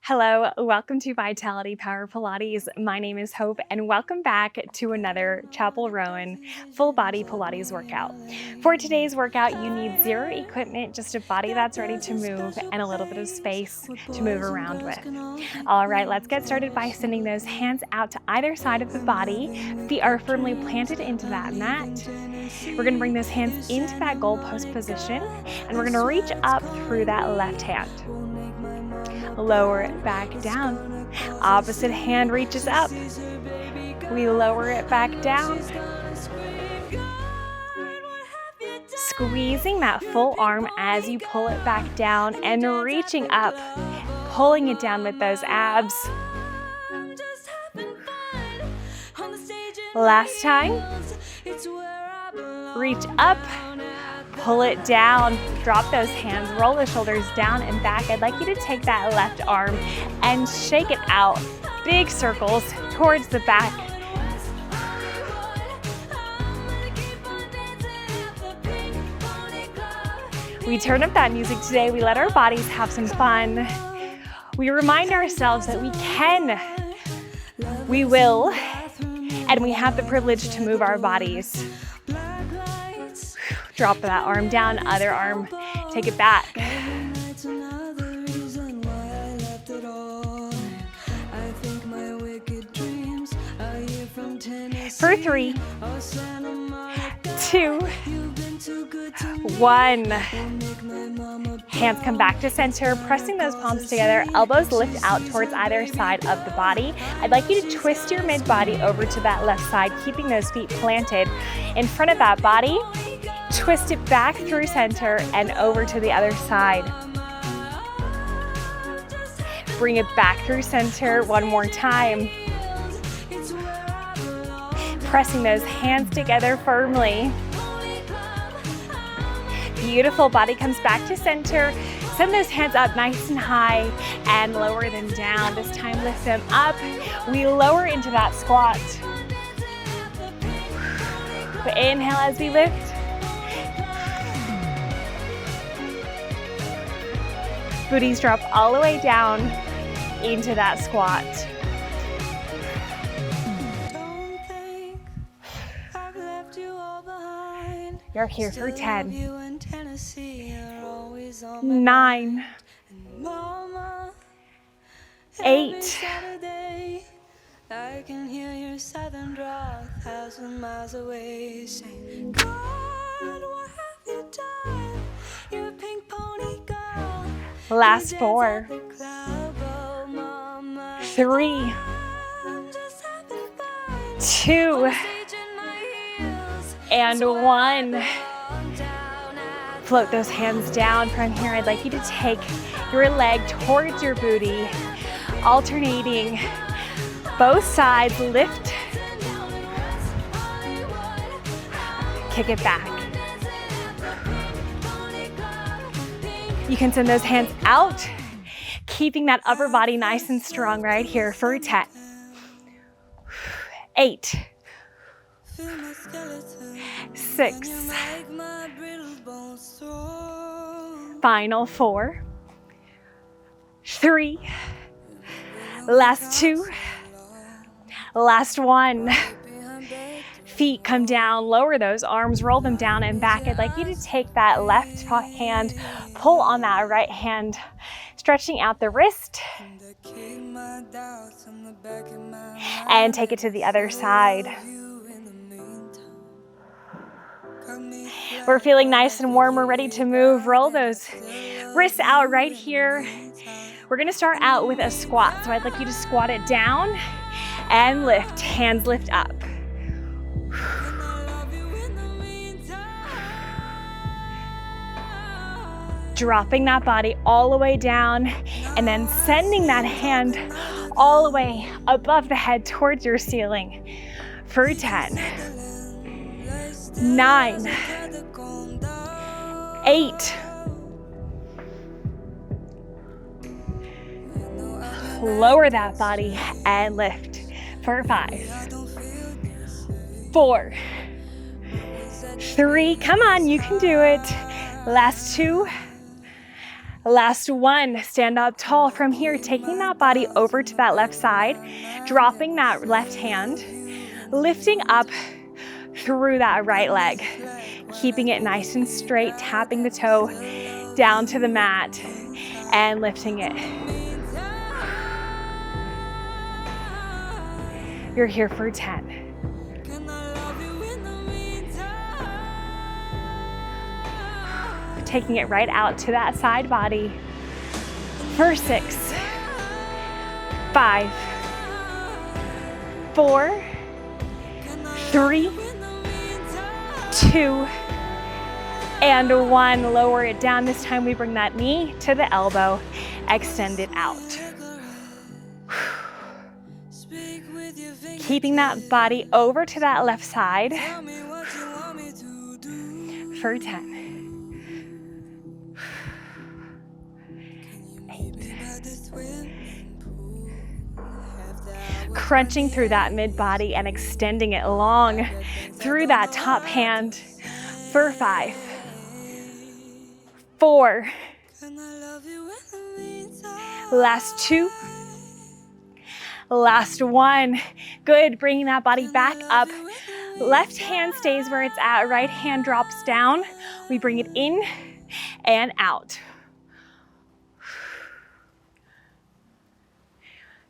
Hello, welcome to Vitality Power Pilates. My name is Hope, and welcome back to another Chappell Roan full body Pilates workout. For today's workout, you need zero equipment, just a body that's ready to move and a little bit of space to move around with. All right, let's get started by sending those hands out to either side of the body. Feet are firmly planted into that mat. We're going to bring those hands into that goalpost position, and we're going to reach up through that left hand. Lower it back down. Opposite hand reaches up. We lower it back down. Squeezing that full arm as you pull it back down and reaching up, pulling it down with those abs. Last time. Reach up. Pull it down, drop those hands, roll the shoulders down and back. I'd like you to take that left arm and shake it out. Big circles towards the back. We turn up that music today. We let our bodies have some fun. We remind ourselves that we can, we will, and we have the privilege to move our bodies. Drop that arm down, other arm, take it back. For 3, 2, 1. Hands come back to center, pressing those palms together, elbows lift out towards either side of the body. I'd like you to twist your mid-body over to that left side, keeping those feet planted in front of that body. Twist it back through center and over to the other side. Bring it back through center one more time. Pressing those hands together firmly. Beautiful, body comes back to center. Send those hands up nice and high and lower them down. This time lift them up. We lower into that squat. Inhale as we lift. Booties drop all the way down into that squat. You're here for 10, 9, 8, I can hear your southern drawl 1,000 miles away saying, God, what have you done? You're a pink pony girl. Last 4, 3, 2, and 1. Float those hands down from here. I'd like you to take your leg towards your booty, alternating both sides. Lift, kick it back. You can send those hands out, keeping that upper body nice and strong right here for 10, 8, 6, final 4, 3, last 2, last 1. Feet come down, lower those arms, roll them down and back. I'd like you to take that left hand, pull on that right hand, stretching out the wrist, and take it to the other side. We're feeling nice and warm. We're ready to move. Roll those wrists out right here. We're going to start out with a squat. So I'd like you to squat it down and lift. Hands lift up. Dropping that body all the way down and then sending that hand all the way above the head towards your ceiling for 10, 9, 8, lower that body and lift for 5, 4, 3, come on, you can do it. Last 2, Last one, stand up tall. From here, taking that body over to that left side, dropping that left hand, lifting up through that right leg, keeping it nice and straight, tapping the toe down to the mat and lifting it. You're here for 10. Taking it right out to that side body for 6, 5, 4, 3, 2, and 1. Lower it down. This time we bring that knee to the elbow, extend it out. Keeping that body over to that left side for 10. 8. Crunching through that mid body and extending it long through that top hand for 5, 4, last 2, last 1. Good, bringing that body back up. Left hand stays where it's at, right hand drops down. We bring it in and out.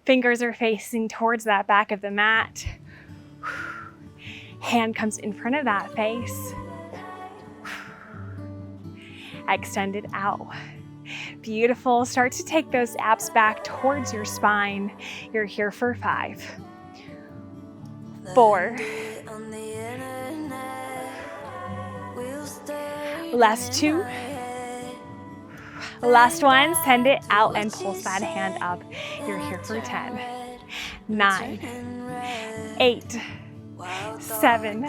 Fingers are facing towards that back of the mat. Hand comes in front of that face. Extend it out. Beautiful. Start to take those abs back towards your spine. You're here for 5, 4, last 2, last 1. Send it out and pulse that hand up. You're here for 10, 9, 8, 7,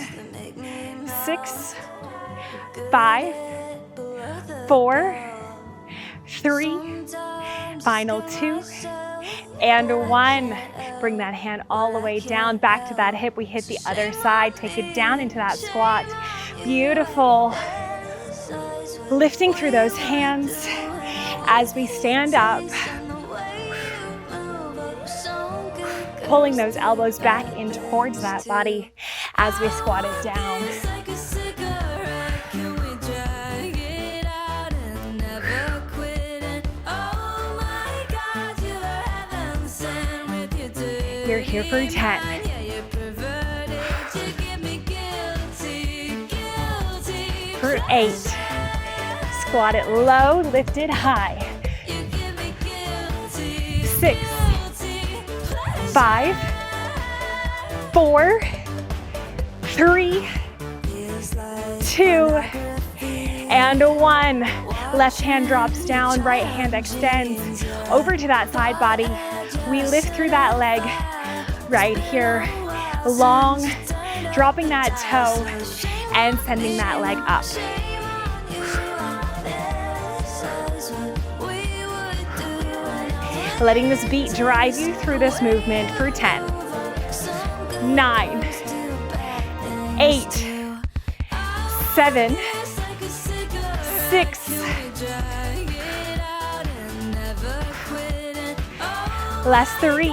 6, 5, 4, 3, final 2, and 1. Bring that hand all the way down, back to that hip. We hit the other side, take it down into that squat. Beautiful. Lifting through those hands as we stand up. Pulling those elbows back in towards that body as we squat it down. You're here for 10. For 8. Squat it low, lift it high. 6, 5, 4, 3, 2, and 1. Left hand drops down, right hand extends over to that side body. We lift through that leg right here, long, dropping that toe and sending that leg up. Letting this beat drive you through this movement for 10, 9, 8, 7, 6, last 3,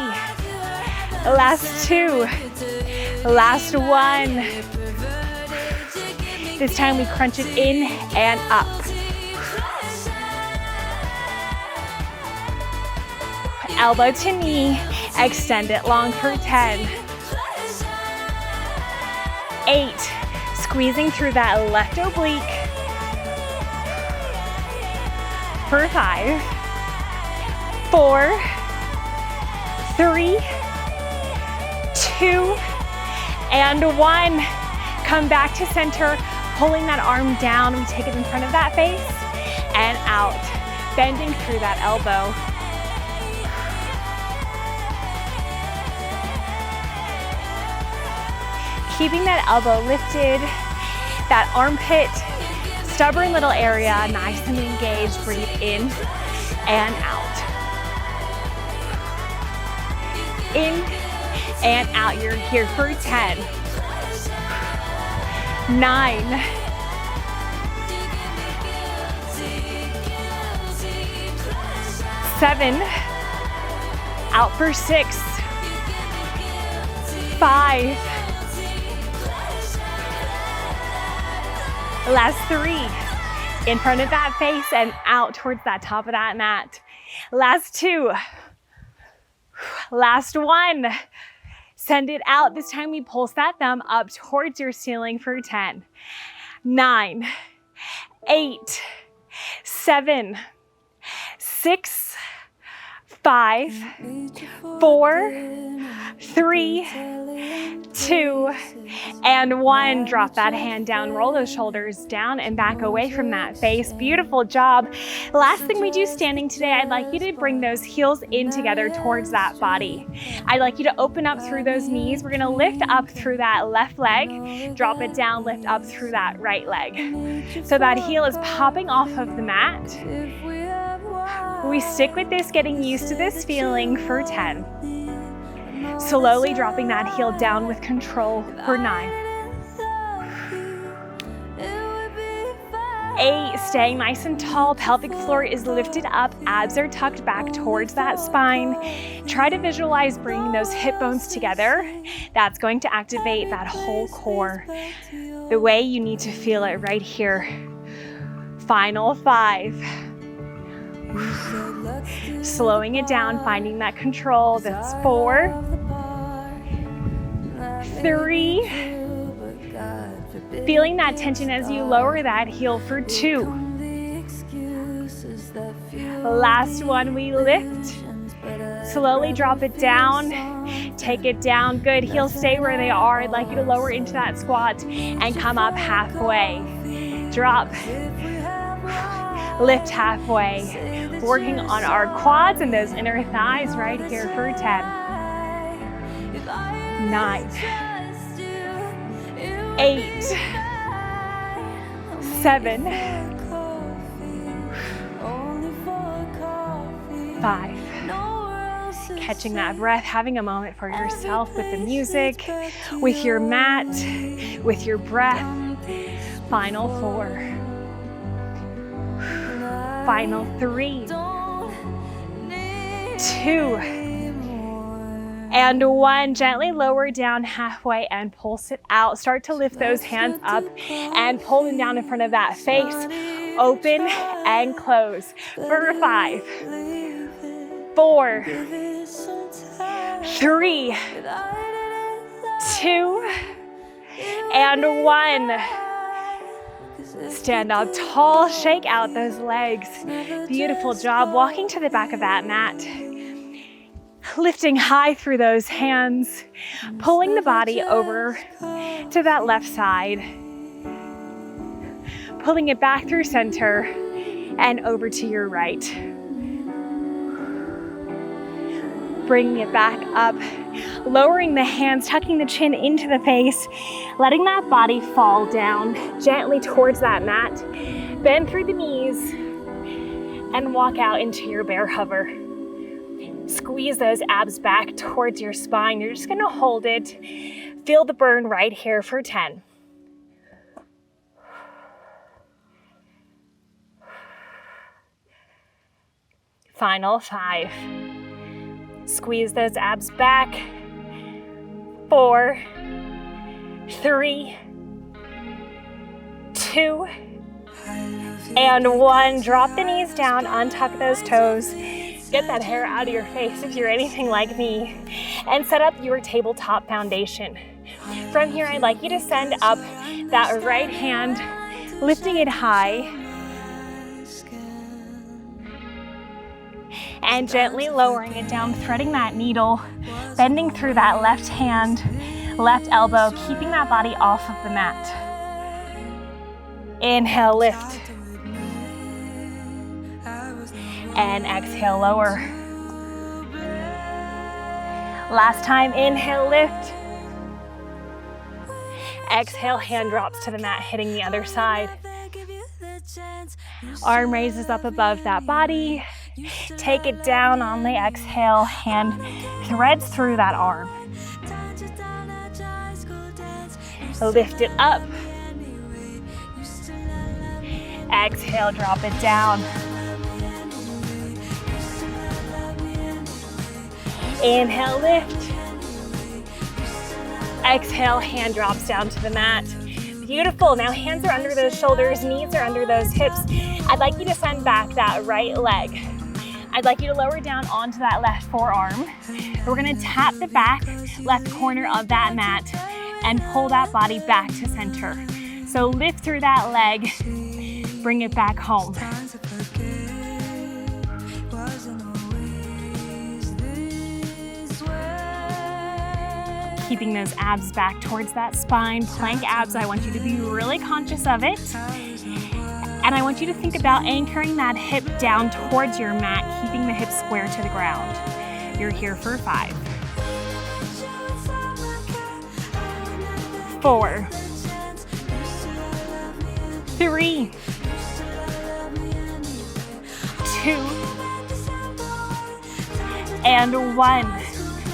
last 2, last 1. This time we crunch it in and up. Elbow to knee, extend it long for 10, 8, squeezing through that left oblique for 5, 4, 3, 2, and 1. Come back to center, pulling that arm down. We take it in front of that face and out, bending through that elbow. Keeping that elbow lifted, that armpit, stubborn little area, nice and engaged. Breathe in and out. In and out. You're here for 10, 9, 7, out for 6, 5, last 3, in front of that face and out towards that top of that mat. Last 2, last 1, send it out. This time we pulse that thumb up towards your ceiling for 10, 9, 8, 7, 6, 5, 4, 3, 2, and 1. Drop that hand down, roll those shoulders down and back away from that face. Beautiful job. Last thing we do standing today, I'd like you to bring those heels in together towards that body. I'd like you to open up through those knees. We're gonna lift up through that left leg, drop it down, lift up through that right leg. So that heel is popping off of the mat. We stick with this, getting used to this feeling for 10. Slowly dropping that heel down with control for 9. 8, staying nice and tall, pelvic floor is lifted up, abs are tucked back towards that spine. Try to visualize bringing those hip bones together. That's going to activate that whole core the way you need to feel it right here. Final 5. Slowing it down, finding that control. That's 4, 3, feeling that tension as you lower that heel for 2. Last one, we lift. Slowly drop it down, take it down. Good, heels stay where they are. I'd like you to lower into that squat and come up halfway. Drop, lift halfway. Working on our quads and those inner thighs right here for 10, 9, 8, 7, 5. Catching that breath, having a moment for yourself with the music, with your mat, with your breath. Final 4. Final 3, 2, and 1. Gently lower down halfway and pulse it out. Start to lift those hands up and pull them down in front of that face. Open and close for 5, 4, 3, 2, and 1. Stand up tall, shake out those legs. Beautiful job. Walking to the back of that mat. Lifting high through those hands. Pulling the body over to that left side. Pulling it back through center and over to your right. Bringing it back up. Lowering the hands, tucking the chin into the face, letting that body fall down gently towards that mat. Bend through the knees and walk out into your bear hover. Squeeze those abs back towards your spine. You're just gonna hold it. Feel the burn right here for 10. Final 5. Squeeze those abs back. 4, 3, 2, and 1. Drop the knees down, untuck those toes. Get that hair out of your face if you're anything like me. And set up your tabletop foundation. From here, I'd like you to send up that right hand, lifting it high. And gently lowering it down, threading that needle, bending through that left hand, left elbow, keeping that body off of the mat. Inhale, lift. And exhale, lower. Last time, inhale, lift. Exhale, hand drops to the mat, hitting the other side. Arm raises up above that body. Take it down on the exhale, hand threads through that arm. Lift it up. Exhale, drop it down. Inhale, lift. Exhale, hand drops down to the mat. Beautiful. Now hands are under those shoulders, knees are under those hips. I'd like you to send back that right leg. I'd like you to lower down onto that left forearm. We're gonna tap the back left corner of that mat and pull that body back to center. So lift through that leg, bring it back home. Keeping those abs back towards that spine. Plank abs, I want you to be really conscious of it. And I want you to think about anchoring that hip down towards your mat, keeping the hips square to the ground. You're here for 5, 4, 3, 2, and 1.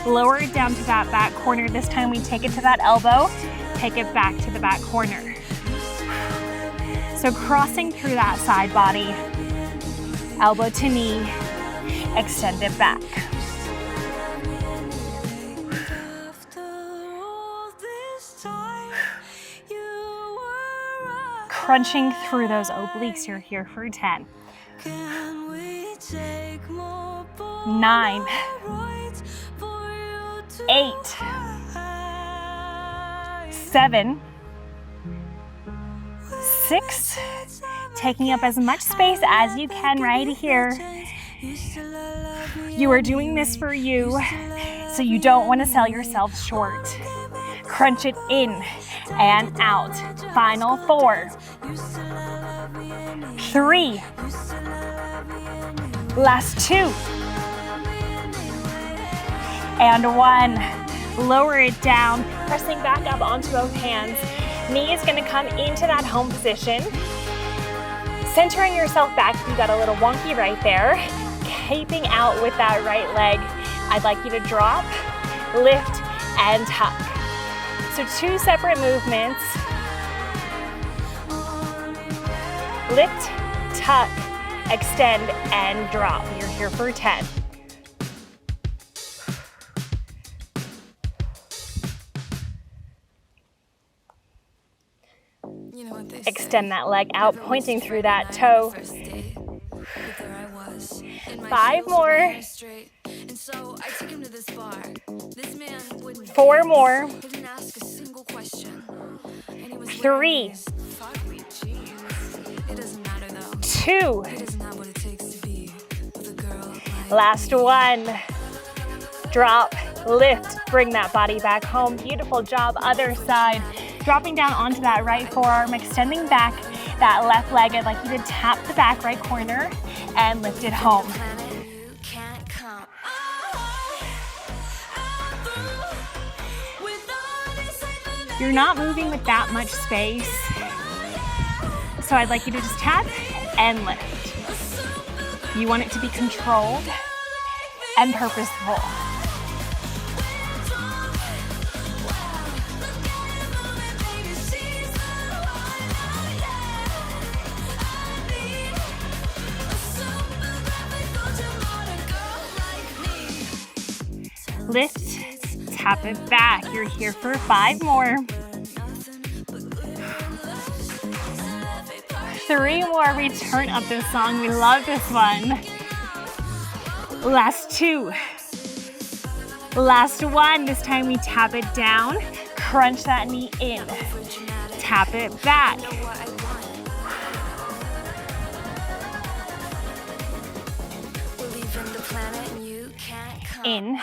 Lower it down to that back corner. This time we take it to that elbow, take it back to the back corner. So crossing through that side body, elbow to knee, extend it back. Crunching through those obliques, you're here for 10, 9, 8, 7, 6, taking up as much space as you can right here. You are doing this for you, so you don't want to sell yourself short. Crunch it in and out. Final 4, 3, last 2, and 1. Lower it down, pressing back up onto both hands. Knee is gonna come into that home position. Centering yourself back if you got a little wonky right there. Keeping out with that right leg. I'd like you to drop, lift, and tuck. So 2 separate movements. Lift, tuck, extend, and drop. You're here for 10. Extend that leg out, pointing through that toe. 5 more. 4 more. 3, 2. Last 1. Drop, lift, bring that body back home. Beautiful job. Other side. Dropping down onto that right forearm, extending back that left leg. I'd like you to tap the back right corner and lift it home. You're not moving with that much space, so I'd like you to just tap and lift. You want it to be controlled and purposeful. Lift, tap it back. You're here for 5 more. 3 more. We turn up this song. We love this one. Last 2. Last 1. This time we tap it down. Crunch that knee in. Tap it back. In.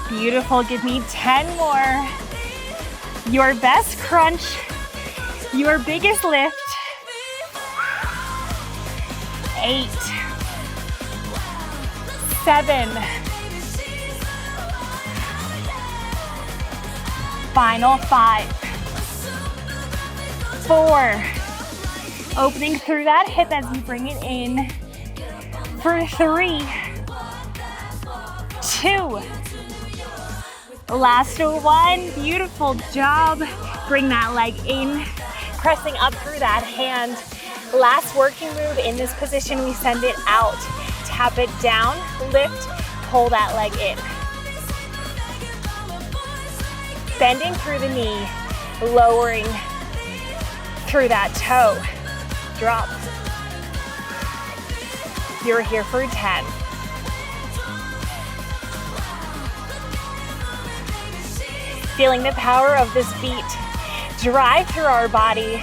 Beautiful. Give me 10 more. Your best crunch, your biggest lift. 8, 7. Final 5, 4. Opening through that hip as you bring it in. For 3, 2. Last 1. Beautiful job. Bring that leg in, pressing up through that hand. Last working move in this position, we send it out. Tap it down, lift, pull that leg in. Bending through the knee, lowering through that toe. Drop. You're here for 10. Feeling the power of this beat drive through our body,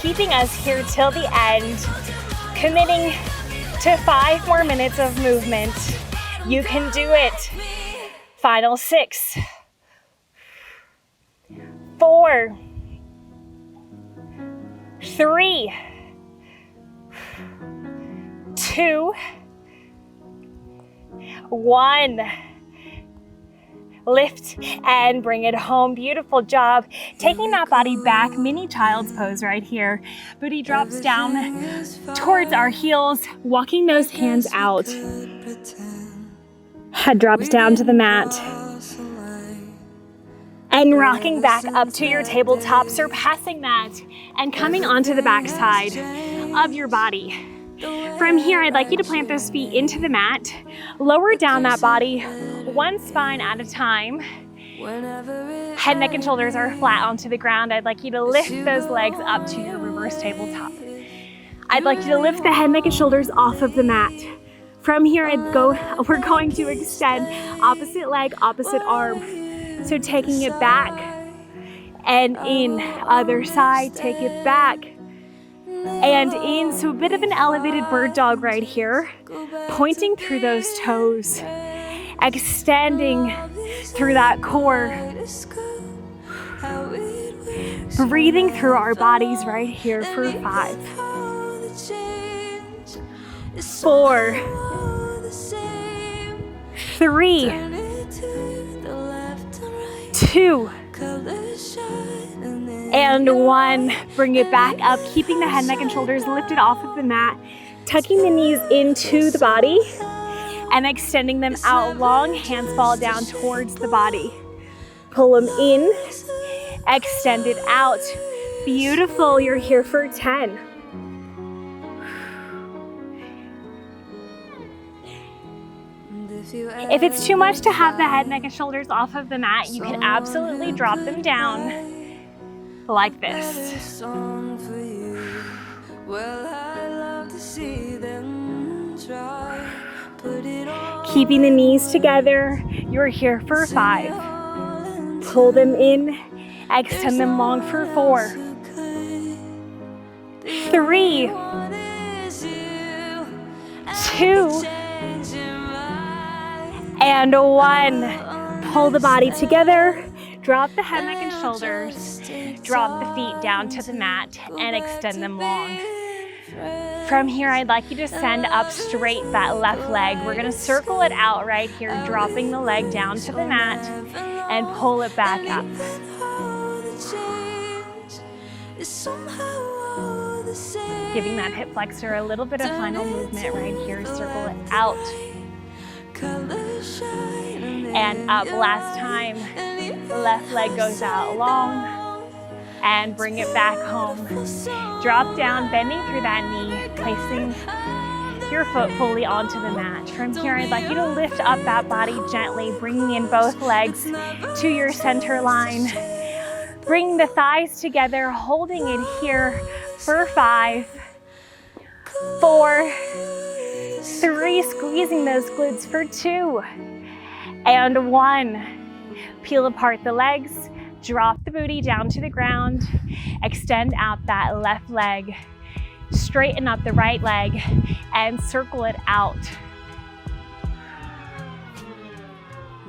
keeping us here till the end, committing to 5 more minutes of movement. You can do it. Final 6, 4, 3, 2, 1. Lift and bring it home. Beautiful job. Taking that body back, mini child's pose right here. Booty drops down towards our heels, walking those hands out. Head drops down to the mat. And rocking back up to your tabletop, surpassing that and coming onto the back side of your body. From here, I'd like you to plant those feet into the mat, lower down that body, one spine at a time. Head, neck, and shoulders are flat onto the ground. I'd like you to lift those legs up to your reverse tabletop. I'd like you to lift the head, neck, and shoulders off of the mat. From here, we're going to extend opposite leg, opposite arm. So taking it back and in, other side, take it back and in. So a bit of an elevated bird dog right here, pointing through those toes, extending through that core, breathing through our bodies right here for 5, 4, 3, 2, and 1. Bring it back up, keeping the head, neck, and shoulders lifted off of the mat, tucking the knees into the body and extending them out long. Hands fall down towards the body. Pull them in, extend it out. Beautiful. You're here for 10. If it's too much to have the head, neck, and shoulders off of the mat, you can absolutely drop them down like this. Keeping the knees together, you're here for 5. Pull them in, extend them long for 4, 3, 2, and 1. Pull the body together, drop the head, neck, and shoulders, drop the feet down to the mat and extend them long. From here, I'd like you to send up straight that left leg. We're gonna circle it out right here, dropping the leg down to the mat and pull it back up. Giving that hip flexor a little bit of final movement right here, circle it out. And up. Last time, left leg goes out long and bring it back home. Drop down, bending through that knee, placing your foot fully onto the mat. From here, I'd like you to lift up that body gently, bringing in both legs to your center line. Bring the thighs together, holding it here for 5, 4, 3, squeezing those glutes for 2, and 1. Peel apart the legs, drop the booty down to the ground, extend out that left leg, straighten up the right leg, and circle it out.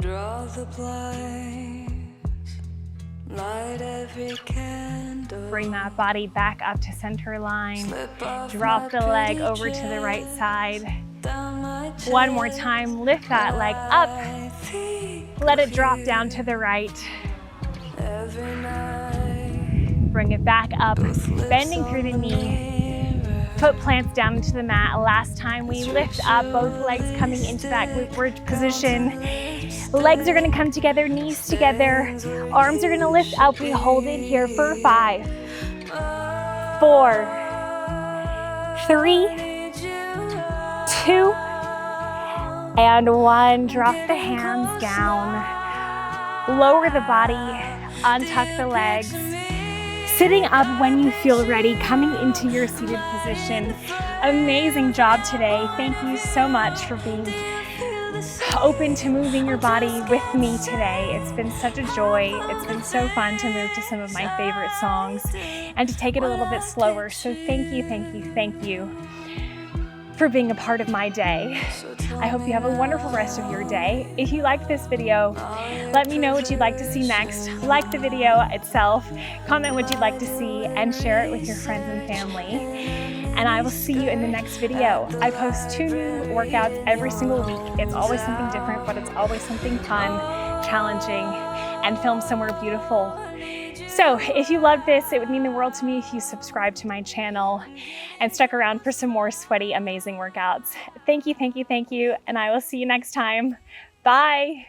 Draw the blinds, light every candle. Bring that body back up to center line. Drop the leg over to the right side. One more time, lift that leg up. Let it drop down to the right. Bring it back up, bending through the knee. Foot plants down into the mat. Last time we lift up, both legs coming into that glute bridge position. Legs are gonna come together, knees together. Arms are gonna lift up. We hold it here for 5, 4, 3, 2, and 1. Drop the hands down. Lower the body, untuck the legs. Sitting up when you feel ready, coming into your seated position. Amazing job today. Thank you so much for being open to moving your body with me today. It's been such a joy. It's been so fun to move to some of my favorite songs and to take it a little bit slower. So thank you, thank you, thank you for being a part of my day. I hope you have a wonderful rest of your day. If you liked this video, let me know what you'd like to see next. Like the video itself, comment what you'd like to see, and share it with your friends and family. And I will see you in the next video. I post 2 new workouts every single week. It's always something different, but it's always something fun, challenging, and filmed somewhere beautiful. So if you love this, it would mean the world to me if you subscribe to my channel and stuck around for some more sweaty, amazing workouts. Thank you, thank you, thank you, and I will see you next time. Bye.